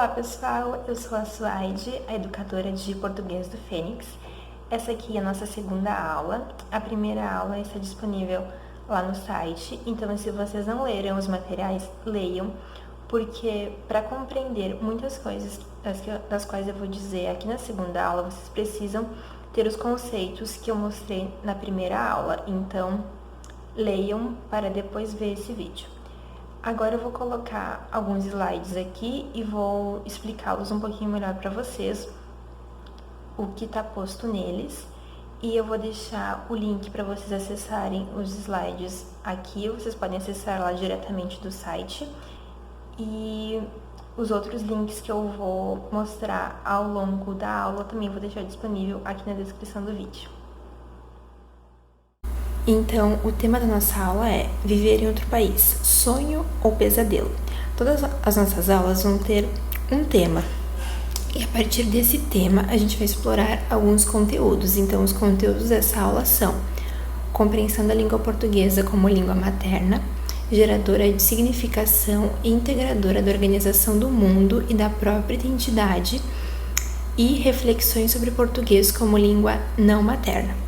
Olá pessoal, eu sou a Suaide, a educadora de português do Fênix. Essa aqui é a nossa segunda aula. A primeira aula está disponível lá no site, então se vocês não leram os materiais, leiam, porque para compreender muitas coisas das quais eu vou dizer aqui na segunda aula, vocês precisam ter os conceitos que eu mostrei na primeira aula, então leiam para depois ver esse vídeo. Agora eu vou colocar alguns slides aqui e vou explicá-los um pouquinho melhor para vocês, o que está posto neles. E eu vou deixar o link para vocês acessarem os slides aqui, vocês podem acessar lá diretamente do site. E os outros links que eu vou mostrar ao longo da aula também vou deixar disponível aqui na descrição do vídeo. Então, o tema da nossa aula é viver em outro país, sonho ou pesadelo? Todas as nossas aulas vão ter um tema. E a partir desse tema, a gente vai explorar alguns conteúdos. Então, os conteúdos dessa aula são compreensão da língua portuguesa como língua materna, geradora de significação e integradora da organização do mundo e da própria identidade, e reflexões sobre português como língua não materna.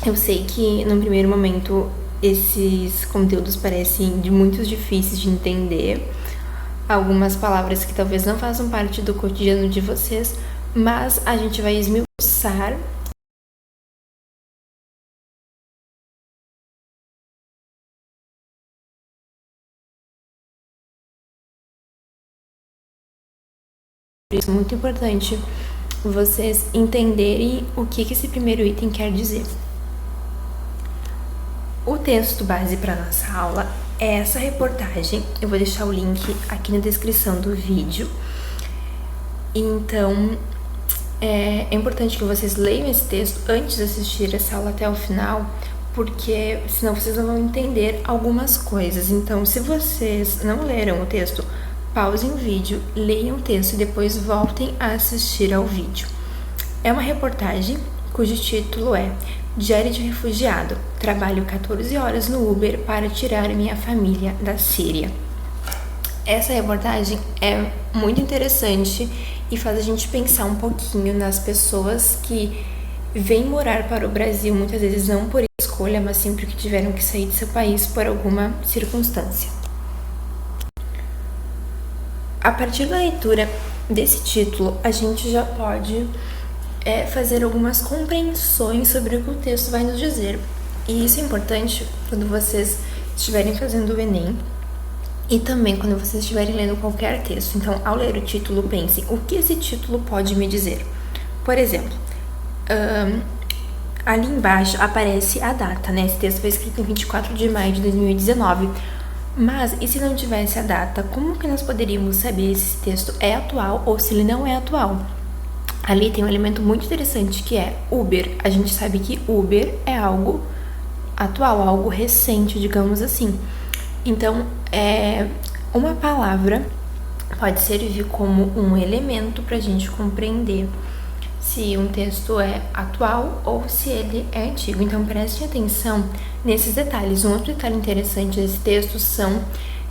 Eu sei que, num primeiro momento, esses conteúdos parecem de muito difíceis de entender, algumas palavras que talvez não façam parte do cotidiano de vocês, mas a gente vai esmiuçar isso. É muito importante vocês entenderem o que esse primeiro item quer dizer. O texto base para nossa aula é essa reportagem. Eu vou deixar o link aqui na descrição do vídeo. Então, é importante que vocês leiam esse texto antes de assistir essa aula até o final, porque senão vocês não vão entender algumas coisas. Então, se vocês não leram o texto, pausem o vídeo, leiam o texto e depois voltem a assistir ao vídeo. É uma reportagem cujo título é Diário de Refugiado. Trabalho 14 horas no Uber para tirar minha família da Síria. Essa reportagem é muito interessante e faz a gente pensar um pouquinho nas pessoas que vêm morar para o Brasil, muitas vezes não por escolha, mas sim porque tiveram que sair de seu país por alguma circunstância. A partir da leitura desse título, a gente já pode fazer algumas compreensões sobre o que o texto vai nos dizer. E isso é importante quando vocês estiverem fazendo o Enem e também quando vocês estiverem lendo qualquer texto. Então, ao ler o título, pensem, o que esse título pode me dizer? Por exemplo, ali embaixo aparece a data, né? Esse texto foi escrito em 24 de maio de 2019. Mas, e se não tivesse a data, como que nós poderíamos saber se esse texto é atual ou se ele não é atual? Ali tem um elemento muito interessante que é Uber. A gente sabe que Uber é algo atual, algo recente, digamos assim. Então, uma palavra pode servir como um elemento para a gente compreender se um texto é atual ou se ele é antigo. Então, prestem atenção nesses detalhes. Um outro detalhe interessante desse texto são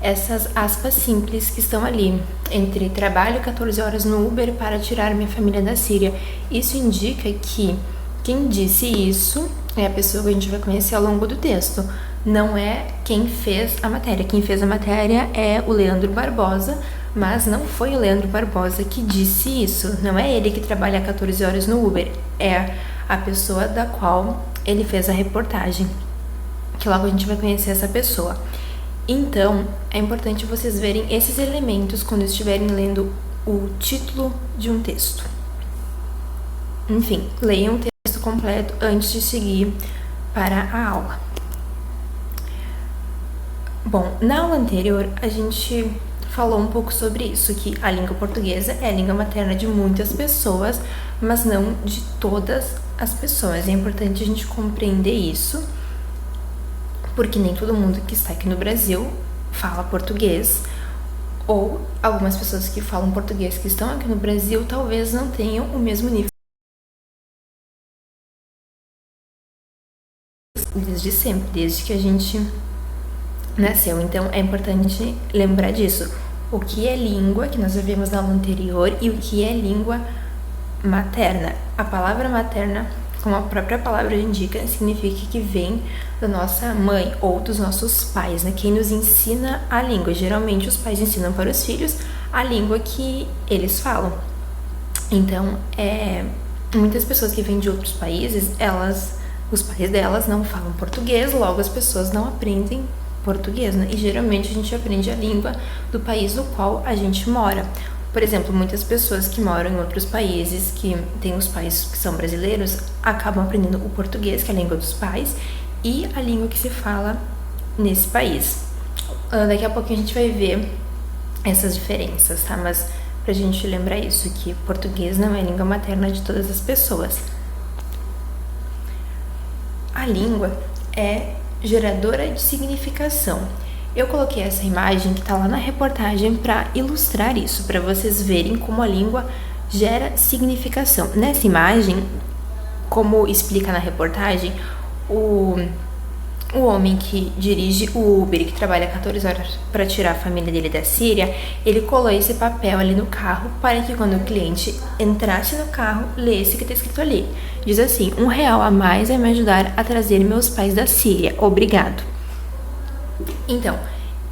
essas aspas simples que estão ali, entre trabalho 14 horas no Uber para tirar minha família da Síria. Isso indica que quem disse isso é a pessoa que a gente vai conhecer ao longo do texto, não é quem fez a matéria. Quem fez a matéria é o Leandro Barbosa, mas não foi o Leandro Barbosa que disse isso, não é ele que trabalha 14 horas no Uber, é a pessoa da qual ele fez a reportagem, que logo a gente vai conhecer essa pessoa. Então, é importante vocês verem esses elementos quando estiverem lendo o título de um texto. Enfim, leiam o texto completo antes de seguir para a aula. Bom, na aula anterior a gente falou um pouco sobre isso, que a língua portuguesa é a língua materna de muitas pessoas, mas não de todas as pessoas. É importante a gente compreender isso, porque nem todo mundo que está aqui no Brasil fala português, ou algumas pessoas que falam português que estão aqui no Brasil talvez não tenham o mesmo nível desde sempre, desde que a gente nasceu. Então é importante lembrar disso. o que é língua, que nós já vimos na aula anterior, e o que é língua materna. A palavra materna, como a própria palavra indica, significa que vem da nossa mãe ou dos nossos pais, né? Quem nos ensina a língua. Geralmente os pais ensinam para os filhos a língua que eles falam. Então, muitas pessoas que vêm de outros países, os pais delas não falam português, logo as pessoas não aprendem português, né? E geralmente a gente aprende a língua do país no qual a gente mora. Por exemplo, muitas pessoas que moram em outros países, que têm os pais que são brasileiros, acabam aprendendo o português, que é a língua dos pais, e a língua que se fala nesse país. Daqui a pouquinho a gente vai ver essas diferenças, tá? Mas pra gente lembrar isso, que português não é a língua materna de todas as pessoas. A língua é geradora de significação. Eu coloquei essa imagem que tá lá na reportagem para ilustrar isso, para vocês verem como a língua gera significação. Nessa imagem, como explica na reportagem, o homem que dirige o Uber, que trabalha 14 horas para tirar a família dele da Síria, ele colou esse papel ali no carro para que quando o cliente entrasse no carro, lesse o que está escrito ali. Diz assim: R$1 a mais vai me ajudar a trazer meus pais da Síria. Obrigado. Então,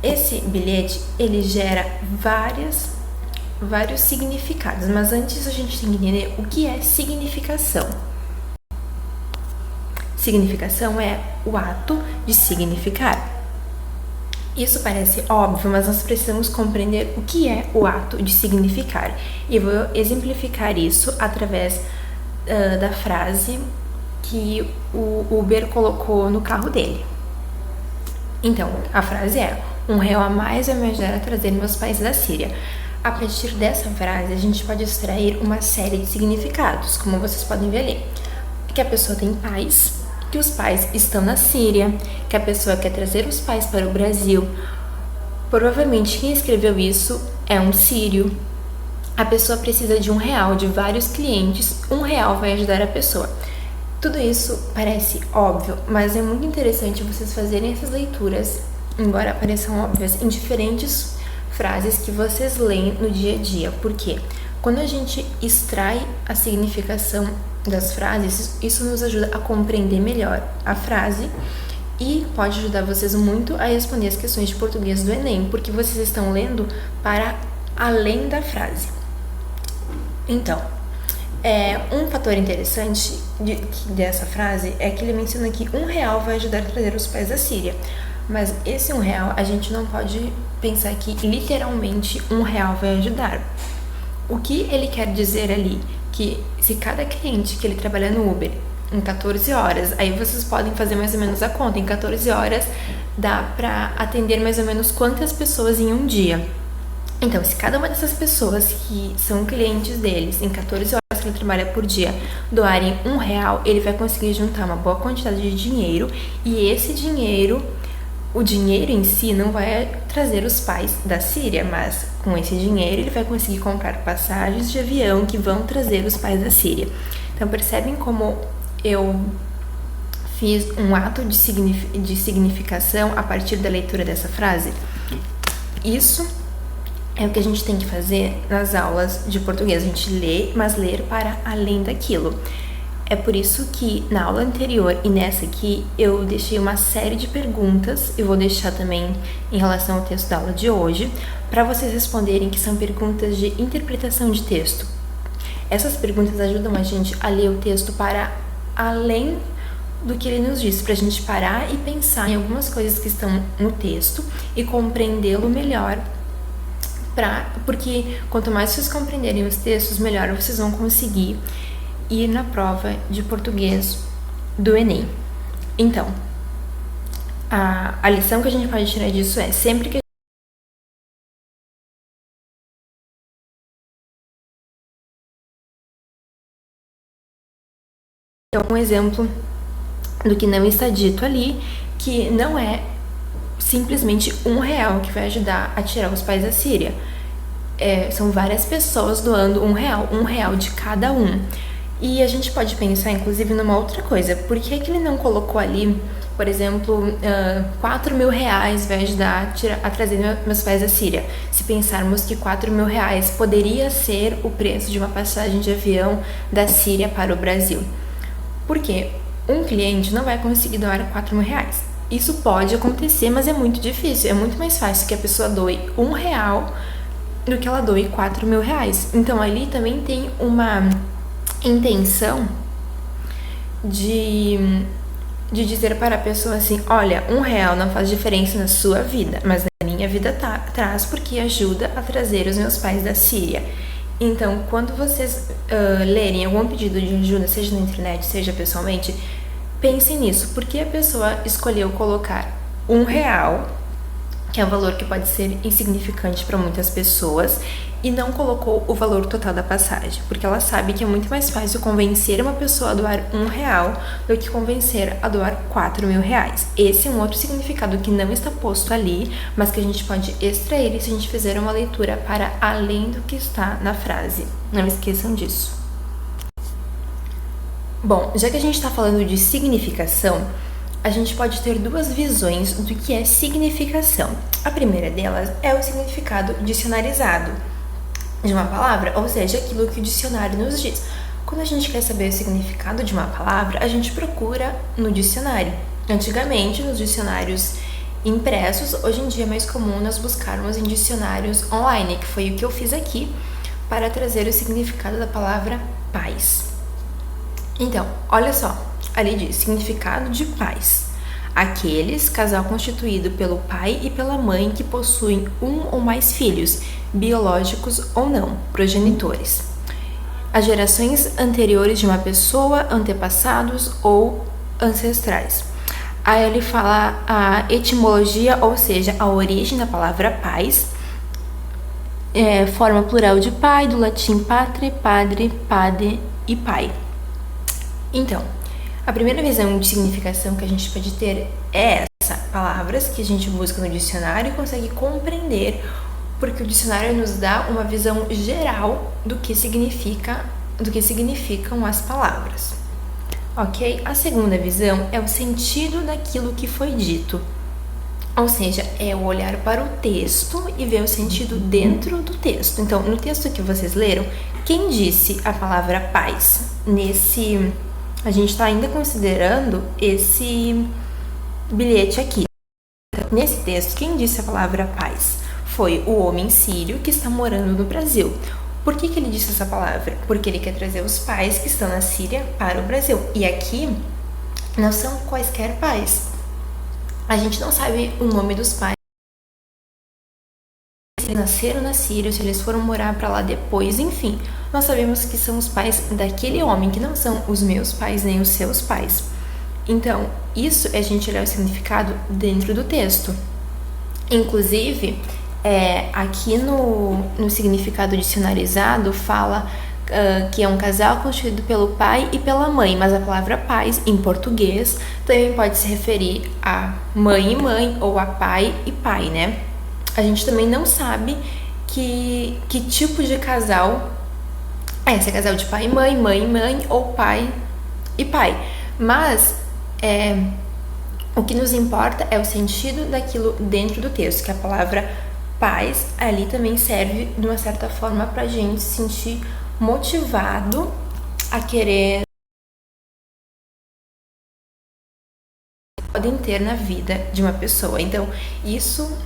esse bilhete, ele gera vários significados, mas antes a gente tem que entender o que é significação. Significação é o ato de significar. Isso parece óbvio, mas nós precisamos compreender o que é o ato de significar. E vou exemplificar isso através da frase que o Uber colocou no carro dele. Então, a frase é: R$1 a mais vai me ajudar a trazer meus pais da Síria. A partir dessa frase, a gente pode extrair uma série de significados, como vocês podem ver ali. Que a pessoa tem pais, que os pais estão na Síria, que a pessoa quer trazer os pais para o Brasil. Provavelmente quem escreveu isso é um sírio. A pessoa precisa de R$1, de vários clientes, R$1 vai ajudar a pessoa. Tudo isso parece óbvio, mas é muito interessante vocês fazerem essas leituras, embora pareçam óbvias, em diferentes frases que vocês leem no dia a dia. Por quê? Quando a gente extrai a significação das frases, isso nos ajuda a compreender melhor a frase e pode ajudar vocês muito a responder as questões de português do Enem, porque vocês estão lendo para além da frase. Então, um fator interessante dessa frase é que ele menciona que R$1 vai ajudar a trazer os pais da Síria. Mas esse R$1, a gente não pode pensar que literalmente R$1 vai ajudar. O que ele quer dizer ali? Que se cada cliente que ele trabalha no Uber em 14 horas, aí vocês podem fazer mais ou menos a conta, em 14 horas dá pra atender mais ou menos quantas pessoas em um dia. Então, se cada uma dessas pessoas que são clientes deles, em 14 horas que ele trabalha por dia, doarem R$1, ele vai conseguir juntar uma boa quantidade de dinheiro, e esse dinheiro, o dinheiro em si não vai trazer os pais da Síria, mas com esse dinheiro ele vai conseguir comprar passagens de avião que vão trazer os pais da Síria. Então, percebem como eu fiz um ato de significação a partir da leitura dessa frase? Isso é o que a gente tem que fazer nas aulas de português. A gente lê, mas ler para além daquilo. É por isso que na aula anterior e nessa aqui eu deixei uma série de perguntas, eu vou deixar também em relação ao texto da aula de hoje, para vocês responderem, que são perguntas de interpretação de texto. Essas perguntas ajudam a gente a ler o texto para além do que ele nos diz, para a gente parar e pensar em algumas coisas que estão no texto e compreendê-lo melhor. Porque quanto mais vocês compreenderem os textos, melhor vocês vão conseguir ir na prova de português do Enem. Então, a lição que a gente pode tirar disso é: sempre que um exemplo do que não está dito ali, que não é simplesmente R$1 que vai ajudar a tirar os pais da Síria. São várias pessoas doando R$1 de cada um. E a gente pode pensar, inclusive, numa outra coisa. Por que ele não colocou ali por exemplo, R$ 4.000 vai ajudar a trazer meus pais da Síria. Se pensarmos que R$ 4.000 poderia ser o preço de uma passagem de avião da Síria para o Brasil. Por quê? Um cliente não vai conseguir doar R$ 4.000. Isso pode acontecer, mas é muito difícil. É muito mais fácil que a pessoa doe R$ 1 do que ela doe R$ 4.000. Então ali também tem uma intenção de dizer para a pessoa assim, olha, R$ 1 não faz diferença na sua vida, mas na minha vida traz, porque ajuda a trazer os meus pais da Síria. Então, quando vocês lerem algum pedido de ajuda, seja na internet, seja pessoalmente, pensem nisso, porque a pessoa escolheu colocar R$ 1, que é um valor que pode ser insignificante para muitas pessoas, e não colocou o valor total da passagem, porque ela sabe que é muito mais fácil convencer uma pessoa a doar R$ 1 do que convencer a doar R$ 4.000. Esse é um outro significado que não está posto ali, mas que a gente pode extrair se a gente fizer uma leitura para além do que está na frase. Não esqueçam disso. Bom, já que a gente está falando de significação, a gente pode ter duas visões do que é significação. A primeira delas é o significado dicionarizado de uma palavra, ou seja, aquilo que o dicionário nos diz. Quando a gente quer saber o significado de uma palavra, a gente procura no dicionário. Antigamente, nos dicionários impressos, hoje em dia é mais comum nós buscarmos em dicionários online, que foi o que eu fiz aqui para trazer o significado da palavra paz. Então, olha só, ali diz significado de pais. Aqueles, casal constituído pelo pai e pela mãe que possuem um ou mais filhos, biológicos ou não, progenitores. As gerações anteriores de uma pessoa, antepassados ou ancestrais. Aí ele fala a etimologia, ou seja, a origem da palavra pais, forma plural de pai, do latim patre, padre, pade e pai. Então, a primeira visão de significação que a gente pode ter é essa, palavras que a gente busca no dicionário e consegue compreender, porque o dicionário nos dá uma visão geral do que significam as palavras. Ok? A segunda visão é o sentido daquilo que foi dito. Ou seja, é o olhar para o texto e ver o sentido dentro do texto. Então, no texto que vocês leram, quem disse a palavra paz? A gente está ainda considerando esse bilhete aqui. Nesse texto, quem disse a palavra paz? Foi o homem sírio que está morando no Brasil. Por que ele disse essa palavra? Porque ele quer trazer os pais que estão na Síria para o Brasil. E aqui não são quaisquer pais. A gente não sabe o nome dos pais, se eles nasceram na Síria, se eles foram morar para lá depois, enfim. Nós sabemos que são os pais daquele homem, que não são os meus pais nem os seus pais. Então, isso é a gente olhar o significado dentro do texto. Inclusive, aqui no significado dicionarizado fala que é um casal constituído pelo pai e pela mãe, mas a palavra pais, em português, também pode se referir a mãe e mãe, ou a pai e pai, né? A gente também não sabe que tipo de casal se é casal de pai e mãe, mãe e mãe, ou pai e pai. Mas o que nos importa é o sentido daquilo dentro do texto, que a palavra paz ali também serve de uma certa forma para a gente se sentir motivado a querer podem ter na vida de uma pessoa. Então, isso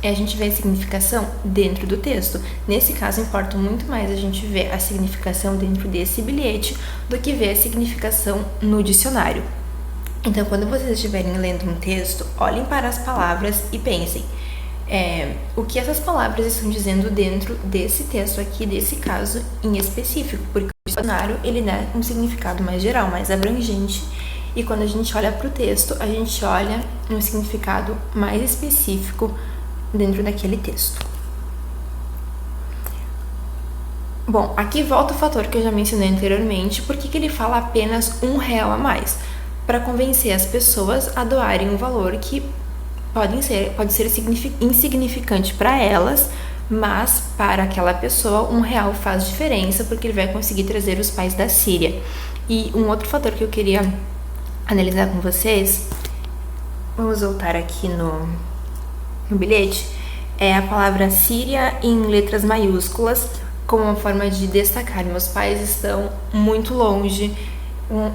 a gente vê a significação dentro do texto. Nesse caso, importa muito mais a gente ver a significação dentro desse bilhete do que ver a significação no dicionário. Então, quando vocês estiverem lendo um texto, olhem para as palavras e pensem o que essas palavras estão dizendo dentro desse texto aqui, desse caso em específico, porque o dicionário ele dá um significado mais geral, mais abrangente, e quando a gente olha para o texto, a gente olha um significado mais específico dentro daquele texto. Bom, aqui volta o fator que eu já mencionei anteriormente. Por que ele fala apenas R$ 1 a mais? Para convencer as pessoas a doarem um valor que pode ser insignificante para elas, mas para aquela pessoa R$ 1 faz diferença, porque ele vai conseguir trazer os pais da Síria. E um outro fator que eu queria analisar com vocês vamos voltar aqui no bilhete, é a palavra Síria em letras maiúsculas, como uma forma de destacar: meus pais estão muito longe,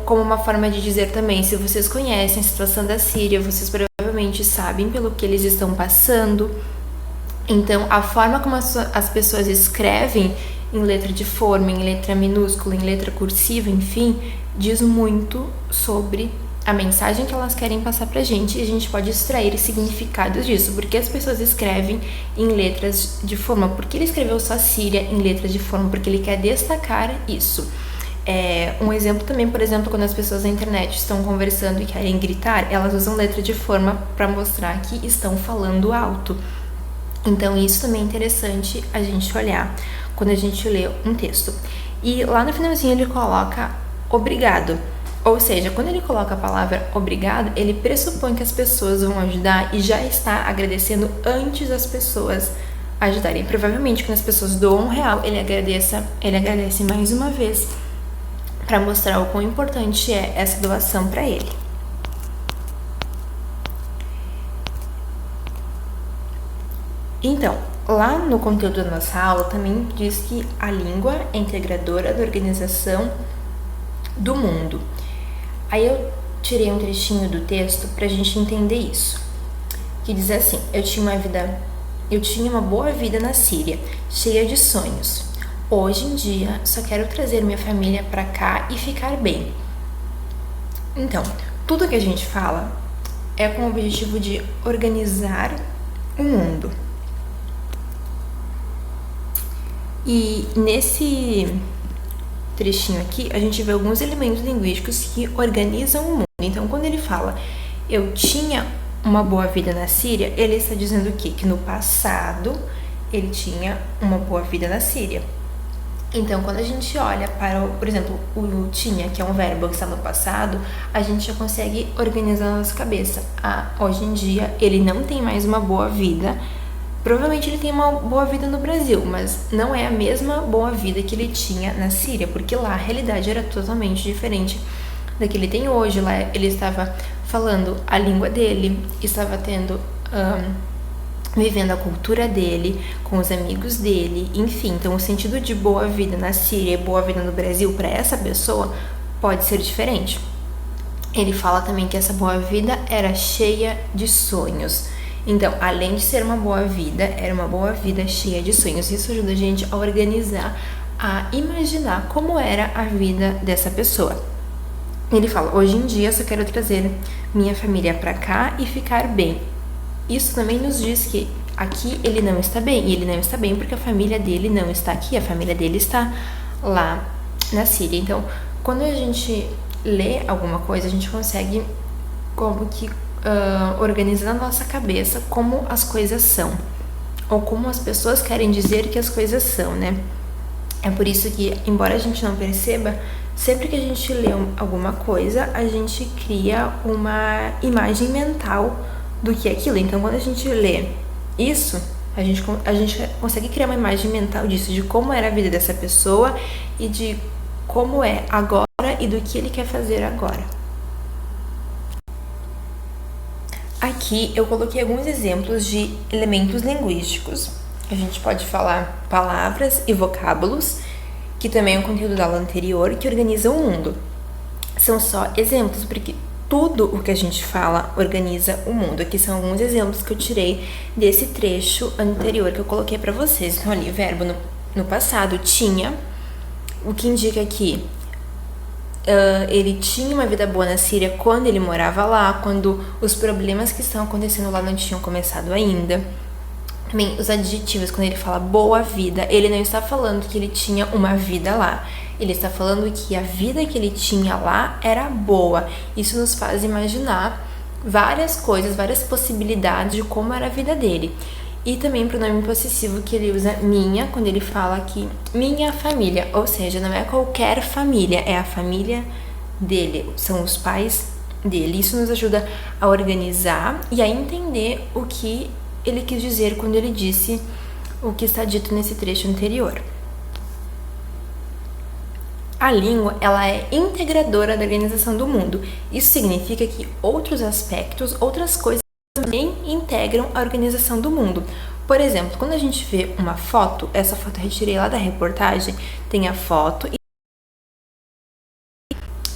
como uma forma de dizer também, se vocês conhecem a situação da Síria, vocês provavelmente sabem pelo que eles estão passando. Então, a forma como as pessoas escrevem em letra de forma, em letra minúscula, em letra cursiva, enfim, diz muito sobre a mensagem que elas querem passar pra gente, e a gente pode extrair significados disso. Porque as pessoas escrevem em letras de forma? Porque ele escreveu só Síria em letras de forma? Porque ele quer destacar isso. Um exemplo também, por exemplo, quando as pessoas na internet estão conversando e querem gritar, elas usam letra de forma para mostrar que estão falando alto. Então isso também é interessante a gente olhar quando a gente lê um texto. E lá no finalzinho ele coloca obrigado. Ou seja, quando ele coloca a palavra obrigado, ele pressupõe que as pessoas vão ajudar e já está agradecendo antes das pessoas ajudarem. Provavelmente quando as pessoas doam R$1, ele agradece mais uma vez para mostrar o quão importante é essa doação para ele. Então, lá no conteúdo da nossa aula também diz que a língua é integradora da organização do mundo. Aí eu tirei um trechinho do texto pra gente entender isso, que diz assim: eu tinha uma boa vida na Síria, cheia de sonhos. Hoje em dia, só quero trazer minha família pra cá e ficar bem. Então, tudo que a gente fala é com o objetivo de organizar o mundo. E nesse trechinho aqui, a gente vê alguns elementos linguísticos que organizam o mundo. Então, quando ele fala, eu tinha uma boa vida na Síria, ele está dizendo o quê? Que no passado, ele tinha uma boa vida na Síria. Então, quando a gente olha para, por exemplo, o tinha, que é um verbo que está no passado, a gente já consegue organizar na nossa cabeça. Hoje em dia, ele não tem mais uma boa vida. Provavelmente ele tem uma boa vida no Brasil, mas não é a mesma boa vida que ele tinha na Síria, porque lá a realidade era totalmente diferente da que ele tem hoje. Lá ele estava falando a língua dele, estava vivendo a cultura dele, com os amigos dele, enfim. Então o sentido de boa vida na Síria e boa vida no Brasil para essa pessoa pode ser diferente. Ele fala também que essa boa vida era cheia de sonhos. Então, além de ser uma boa vida, era uma boa vida cheia de sonhos. Isso ajuda a gente a organizar, a imaginar como era a vida dessa pessoa. Ele fala, hoje em dia só quero trazer minha família pra cá e ficar bem. Isso também nos diz que aqui ele não está bem. E ele não está bem porque a família dele não está aqui. A família dele está lá na Síria. Então, quando a gente lê alguma coisa, a gente consegue como que organizar na nossa cabeça como as coisas são, ou como as pessoas querem dizer que as coisas são, né? É por isso que, embora a gente não perceba, sempre que a gente lê alguma coisa, a gente cria uma imagem mental do que é aquilo. Então, quando a gente lê isso, a gente consegue criar uma imagem mental disso, de como era a vida dessa pessoa e de como é agora e do que ele quer fazer agora. Aqui eu coloquei alguns exemplos de elementos linguísticos. A gente pode falar palavras e vocábulos, que também é um conteúdo da aula anterior, que organizam o mundo. São só exemplos, porque tudo o que a gente fala organiza o mundo. Aqui são alguns exemplos que eu tirei desse trecho anterior que eu coloquei para vocês. Então ali, verbo no passado, tinha, o que indica que ele tinha uma vida boa na Síria quando ele morava lá, quando os problemas que estão acontecendo lá não tinham começado ainda. Também os adjetivos, quando ele fala boa vida, ele não está falando que ele tinha uma vida lá. Ele está falando que a vida que ele tinha lá era boa. Isso nos faz imaginar várias coisas, várias possibilidades de como era a vida dele. E também pronome possessivo, que ele usa minha, quando ele fala que minha família, ou seja, não é qualquer família, é a família dele, são os pais dele. Isso nos ajuda a organizar e a entender o que ele quis dizer quando ele disse o que está dito nesse trecho anterior. A língua, ela é integradora da organização do mundo. Isso significa que outros aspectos, outras coisas também integram a organização do mundo. Por exemplo, quando a gente vê uma foto, essa foto eu retirei lá da reportagem, tem a foto e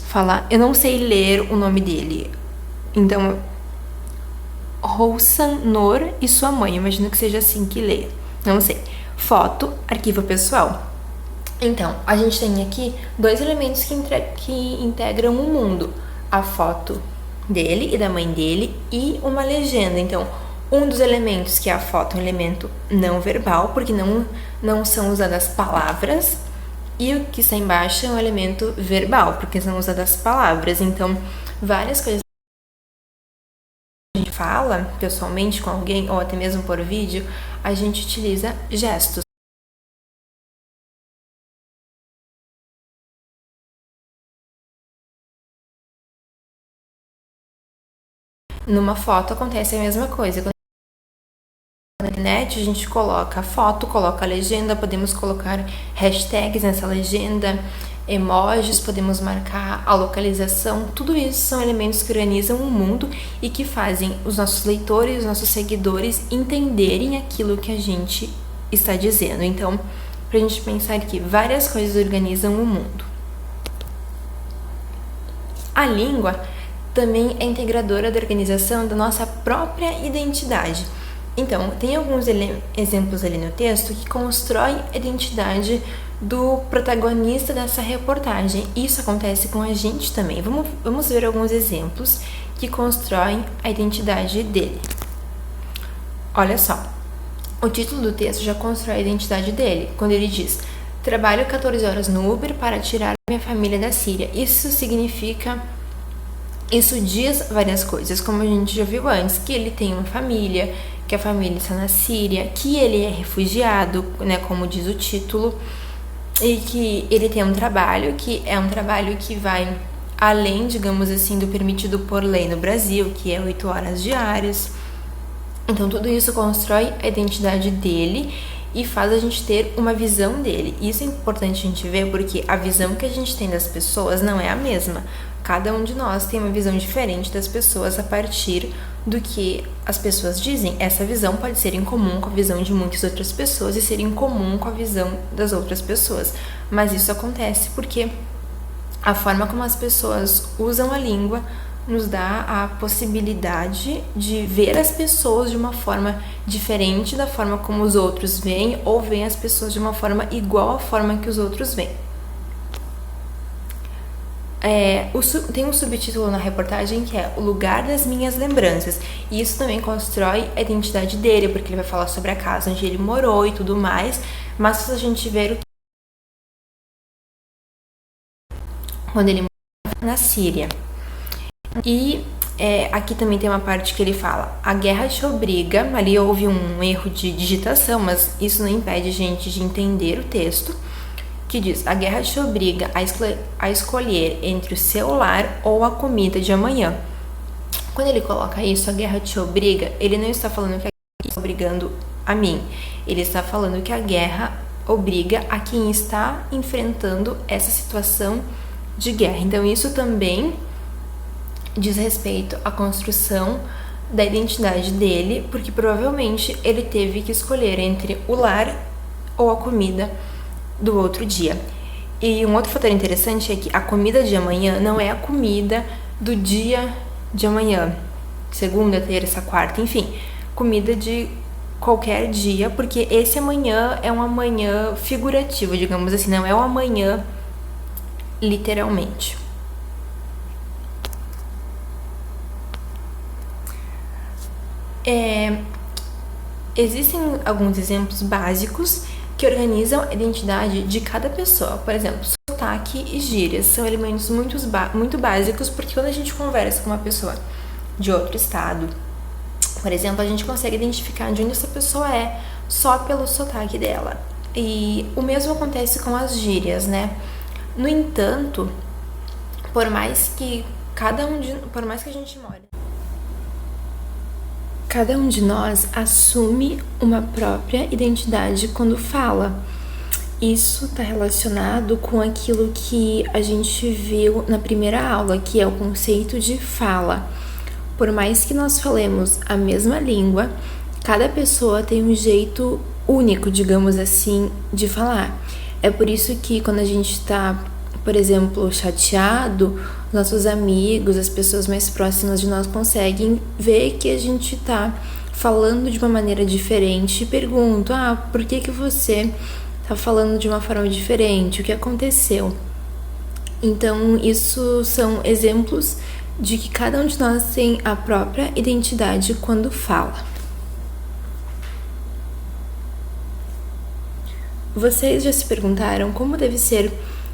fala, eu não sei ler o nome dele, então Roussan Nor e sua mãe, imagino que seja assim que leia, não sei. Foto, arquivo pessoal. Então, a gente tem aqui dois elementos que integram o mundo, a foto dele e da mãe dele e uma legenda. Então, um dos elementos, que é a foto, é um elemento não verbal, porque não são usadas palavras, e o que está embaixo é um elemento verbal, porque são usadas palavras. Então, várias coisas que a gente fala pessoalmente com alguém, ou até mesmo por vídeo, a gente utiliza gestos. Numa foto acontece a mesma coisa. Quando na internet a gente coloca a foto, coloca a legenda, podemos colocar hashtags nessa legenda, emojis, podemos marcar a localização. Tudo isso são elementos que organizam o mundo e que fazem os nossos leitores, os nossos seguidores entenderem aquilo que a gente está dizendo. Então, pra gente pensar que várias coisas organizam o mundo. A língua também é integradora da organização da nossa própria identidade. Então, tem alguns exemplos ali no texto que constroem a identidade do protagonista dessa reportagem. Isso acontece com a gente também. Vamos ver alguns exemplos que constroem a identidade dele. Olha só, o título do texto já constrói a identidade dele, quando ele diz: trabalho 14 horas no Uber para tirar minha família da Síria. Isso diz várias coisas, como a gente já viu antes, que ele tem uma família, que a família está na Síria, que ele é refugiado, né, como diz o título, e que ele tem um trabalho, que é um trabalho que vai além, digamos assim, do permitido por lei no Brasil, que é 8 horas diárias. Então, tudo isso constrói a identidade dele e faz a gente ter uma visão dele. Isso é importante a gente ver, porque a visão que a gente tem das pessoas não é a mesma. Cada um de nós tem uma visão diferente das pessoas a partir do que as pessoas dizem. Essa visão pode ser em comum com a visão de muitas outras pessoas e ser em comum com a visão das outras pessoas. Mas isso acontece porque a forma como as pessoas usam a língua nos dá a possibilidade de ver as pessoas de uma forma diferente da forma como os outros veem, ou veem as pessoas de uma forma igual à forma que os outros veem. Tem um subtítulo na reportagem que é O Lugar das Minhas Lembranças, e isso também constrói a identidade dele, porque ele vai falar sobre a casa onde ele morou e tudo mais, mas se a gente ver quando ele morava na Síria. E aqui também tem uma parte que ele fala: a guerra te obriga, ali houve um erro de digitação, mas isso não impede a gente de entender o texto, que diz: a guerra te obriga a escolher entre o seu lar ou a comida de amanhã. Quando ele coloca isso, a guerra te obriga, ele não está falando que a guerra está obrigando a mim, ele está falando que a guerra obriga a quem está enfrentando essa situação de guerra. Então isso também diz respeito à construção da identidade dele, porque provavelmente ele teve que escolher entre o lar ou a comida do outro dia. E um outro fator interessante é que a comida de amanhã não é a comida do dia de amanhã, segunda, terça, quarta, enfim, comida de qualquer dia, porque esse amanhã é um amanhã figurativo, digamos assim, não é um amanhã literalmente. Existem alguns exemplos básicos que organizam a identidade de cada pessoa. Por exemplo, sotaque e gírias são elementos muito básicos, porque quando a gente conversa com uma pessoa de outro estado, por exemplo, a gente consegue identificar de onde essa pessoa é só pelo sotaque dela. E o mesmo acontece com as gírias, né? No entanto, por mais que a gente more, cada um de nós assume uma própria identidade quando fala. Isso está relacionado com aquilo que a gente viu na primeira aula, que é o conceito de fala. Por mais que nós falemos a mesma língua, cada pessoa tem um jeito único, digamos assim, de falar. É por isso que quando a gente está, por exemplo, chateado, nossos amigos, as pessoas mais próximas de nós conseguem ver que a gente está falando de uma maneira diferente e perguntam: por que você está falando de uma forma diferente? O que aconteceu? Então, isso são exemplos de que cada um de nós tem a própria identidade quando fala. Vocês já se perguntaram como deve ser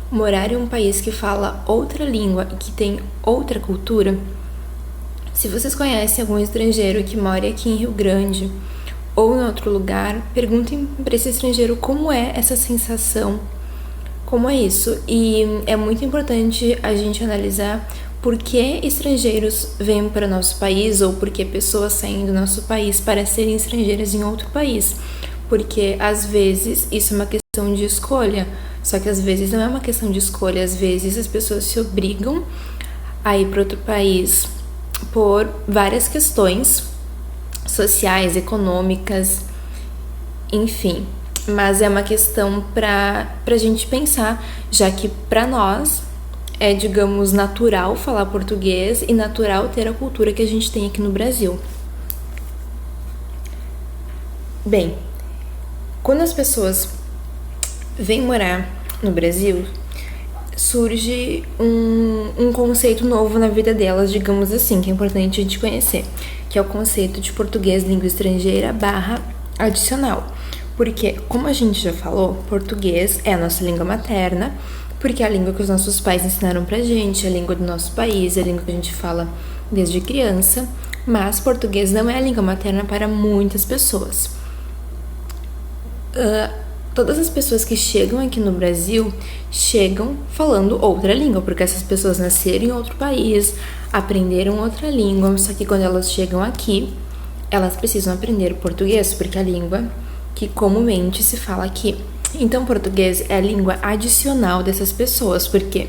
morar em um país que fala outra língua e que tem outra cultura? Se vocês conhecem algum estrangeiro que mora aqui em Rio Grande ou em outro lugar, perguntem para esse estrangeiro como é essa sensação, como é isso. E é muito importante a gente analisar por que estrangeiros vêm para o nosso país ou por que pessoas saem do nosso país para serem estrangeiras em outro país. Porque às vezes isso é uma questão de escolha, só que às vezes não é uma questão de escolha, às vezes as pessoas se obrigam a ir para outro país por várias questões sociais, econômicas, enfim. Mas é uma questão para a gente pensar, já que para nós é, digamos, natural falar português e natural ter a cultura que a gente tem aqui no Brasil. Bem, quando as pessoas vêm morar no Brasil, surge um conceito novo na vida delas, digamos assim, que é importante a gente conhecer, que é o conceito de português língua estrangeira / adicional. Porque, como a gente já falou, português é a nossa língua materna, porque é a língua que os nossos pais ensinaram pra gente, é a língua do nosso país, é a língua que a gente fala desde criança, mas português não é a língua materna para muitas pessoas. Todas as pessoas que chegam aqui no Brasil chegam falando outra língua, porque essas pessoas nasceram em outro país, aprenderam outra língua, só que quando elas chegam aqui, elas precisam aprender português, porque é a língua que comumente se fala aqui. Então, português é a língua adicional dessas pessoas, porque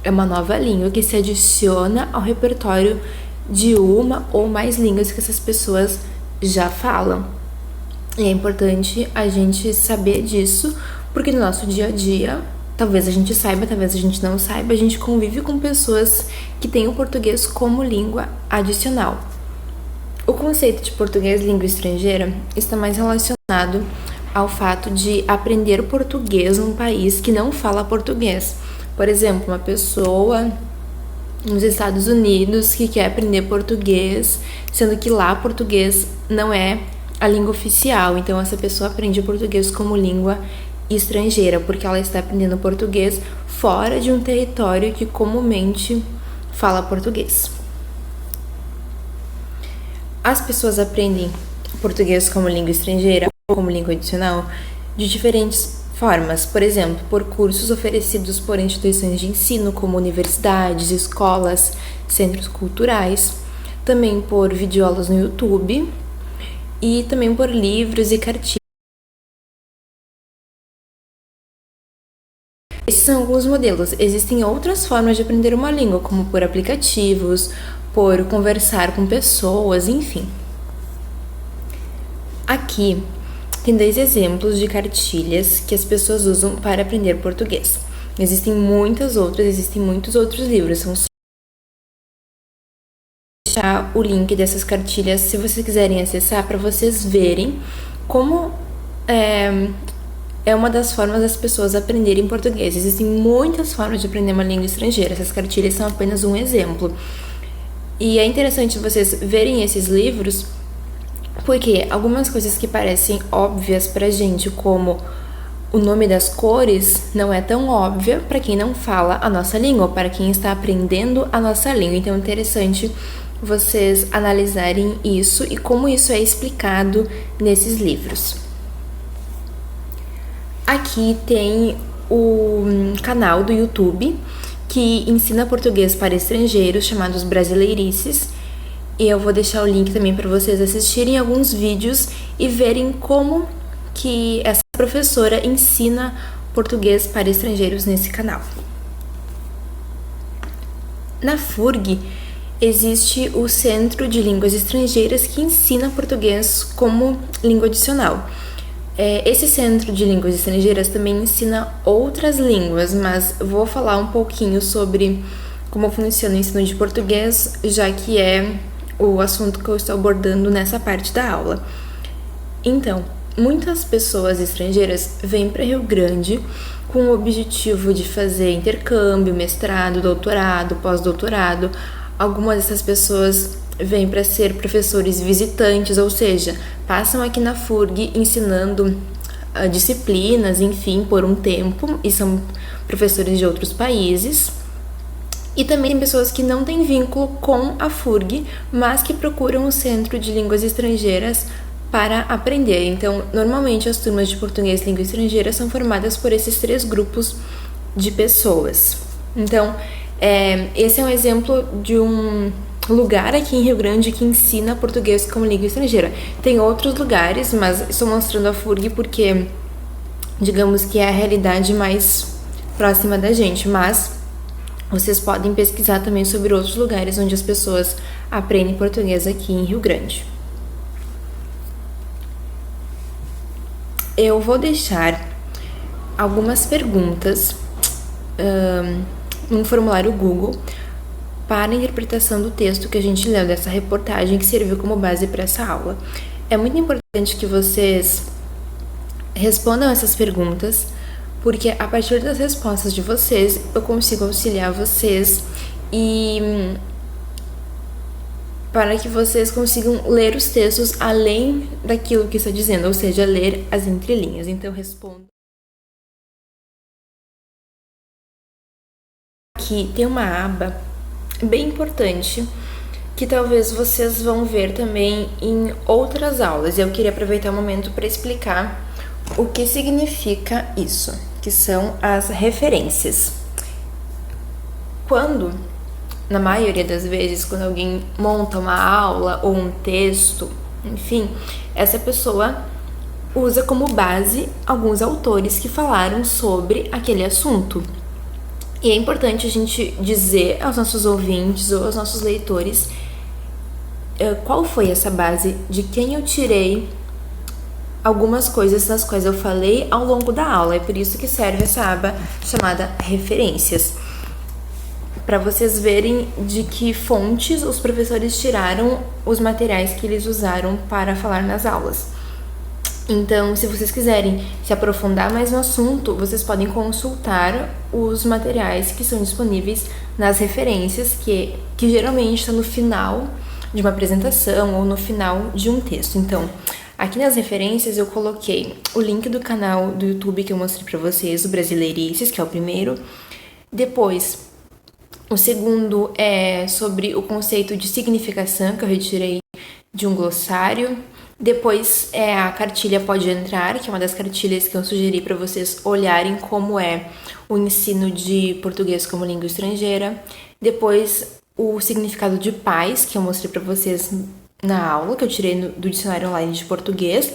é uma nova língua que se adiciona ao repertório de uma ou mais línguas que essas pessoas já falam. E é importante a gente saber disso, porque no nosso dia a dia, talvez a gente saiba, talvez a gente não saiba, a gente convive com pessoas que têm o português como língua adicional. O conceito de português língua estrangeira está mais relacionado ao fato de aprender português num país que não fala português. Por exemplo, uma pessoa nos Estados Unidos que quer aprender português, sendo que lá português não é a língua oficial, então essa pessoa aprende português como língua estrangeira, porque ela está aprendendo português fora de um território que comumente fala português. As pessoas aprendem português como língua estrangeira ou como língua adicional de diferentes formas, por exemplo, por cursos oferecidos por instituições de ensino como universidades, escolas, centros culturais, também por videoaulas no YouTube, e também por livros e cartilhas. Esses são alguns modelos. Existem outras formas de aprender uma língua, como por aplicativos, por conversar com pessoas, enfim. Aqui tem 2 exemplos de cartilhas que as pessoas usam para aprender português. Existem muitos outros livros. São só deixar o link dessas cartilhas se vocês quiserem acessar, para vocês verem como é uma das formas das pessoas aprenderem português. Existem muitas formas de aprender uma língua estrangeira. Essas cartilhas são apenas um exemplo. E é interessante vocês verem esses livros, porque algumas coisas que parecem óbvias pra gente, como o nome das cores, não é tão óbvia para quem não fala a nossa língua, para quem está aprendendo a nossa língua. Então é interessante vocês analisarem isso e como isso é explicado nesses livros. Aqui tem o canal do YouTube que ensina português para estrangeiros, chamados Brasileirices, e eu vou deixar o link também para vocês assistirem alguns vídeos e verem como que essa professora ensina português para estrangeiros nesse canal. Na FURG existe o Centro de Línguas Estrangeiras que ensina português como língua adicional. Esse Centro de Línguas Estrangeiras também ensina outras línguas, mas vou falar um pouquinho sobre como funciona o ensino de português, já que é o assunto que eu estou abordando nessa parte da aula. Então, muitas pessoas estrangeiras vêm para Rio Grande com o objetivo de fazer intercâmbio, mestrado, doutorado, pós-doutorado. Algumas dessas pessoas vêm para ser professores visitantes, ou seja, passam aqui na FURG ensinando disciplinas, enfim, por um tempo, e são professores de outros países. E também tem pessoas que não têm vínculo com a FURG, mas que procuram o Centro de Línguas Estrangeiras para aprender. Então, normalmente as turmas de português e língua estrangeira são formadas por esses 3 grupos de pessoas. Então, esse é um exemplo de um lugar aqui em Rio Grande que ensina português como língua estrangeira. Tem outros lugares, mas estou mostrando a FURG porque, digamos que é a realidade mais próxima da gente, mas vocês podem pesquisar também sobre outros lugares onde as pessoas aprendem português aqui em Rio Grande. Eu vou deixar algumas perguntas no formulário Google para a interpretação do texto que a gente leu dessa reportagem que serviu como base para essa aula. É muito importante que vocês respondam essas perguntas, porque a partir das respostas de vocês eu consigo auxiliar vocês e para que vocês consigam ler os textos além daquilo que está dizendo, ou seja, ler as entrelinhas. Então, respondo. Aqui tem uma aba bem importante que talvez vocês vão ver também em outras aulas. Eu queria aproveitar o momento para explicar o que significa isso, que são as referências. Na maioria das vezes, quando alguém monta uma aula ou um texto, enfim, essa pessoa usa como base alguns autores que falaram sobre aquele assunto. E é importante a gente dizer aos nossos ouvintes ou aos nossos leitores qual foi essa base, de quem eu tirei algumas coisas das quais eu falei ao longo da aula. É por isso que serve essa aba chamada referências, para vocês verem de que fontes os professores tiraram os materiais que eles usaram para falar nas aulas. Então, se vocês quiserem se aprofundar mais no assunto, vocês podem consultar os materiais que são disponíveis nas referências, que geralmente está no final de uma apresentação ou no final de um texto. Então, aqui nas referências eu coloquei o link do canal do YouTube que eu mostrei para vocês, o Brasileirices, que é o primeiro. Depois, o segundo é sobre o conceito de significação, que eu retirei de um glossário. Depois é a cartilha Pode Entrar, que é uma das cartilhas que eu sugeri para vocês olharem como é o ensino de português como língua estrangeira. Depois, o significado de paz, que eu mostrei para vocês na aula, que eu tirei do dicionário online de português.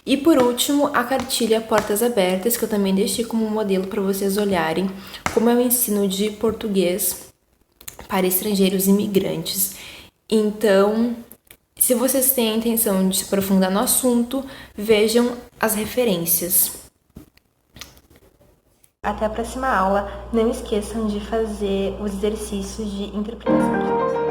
E por último, a cartilha Portas Abertas, que eu também deixei como modelo para vocês olharem como é o ensino de português para estrangeiros imigrantes. Então, se vocês têm a intenção de se aprofundar no assunto, vejam as referências. Até a próxima aula. Não esqueçam de fazer os exercícios de interpretação de texto.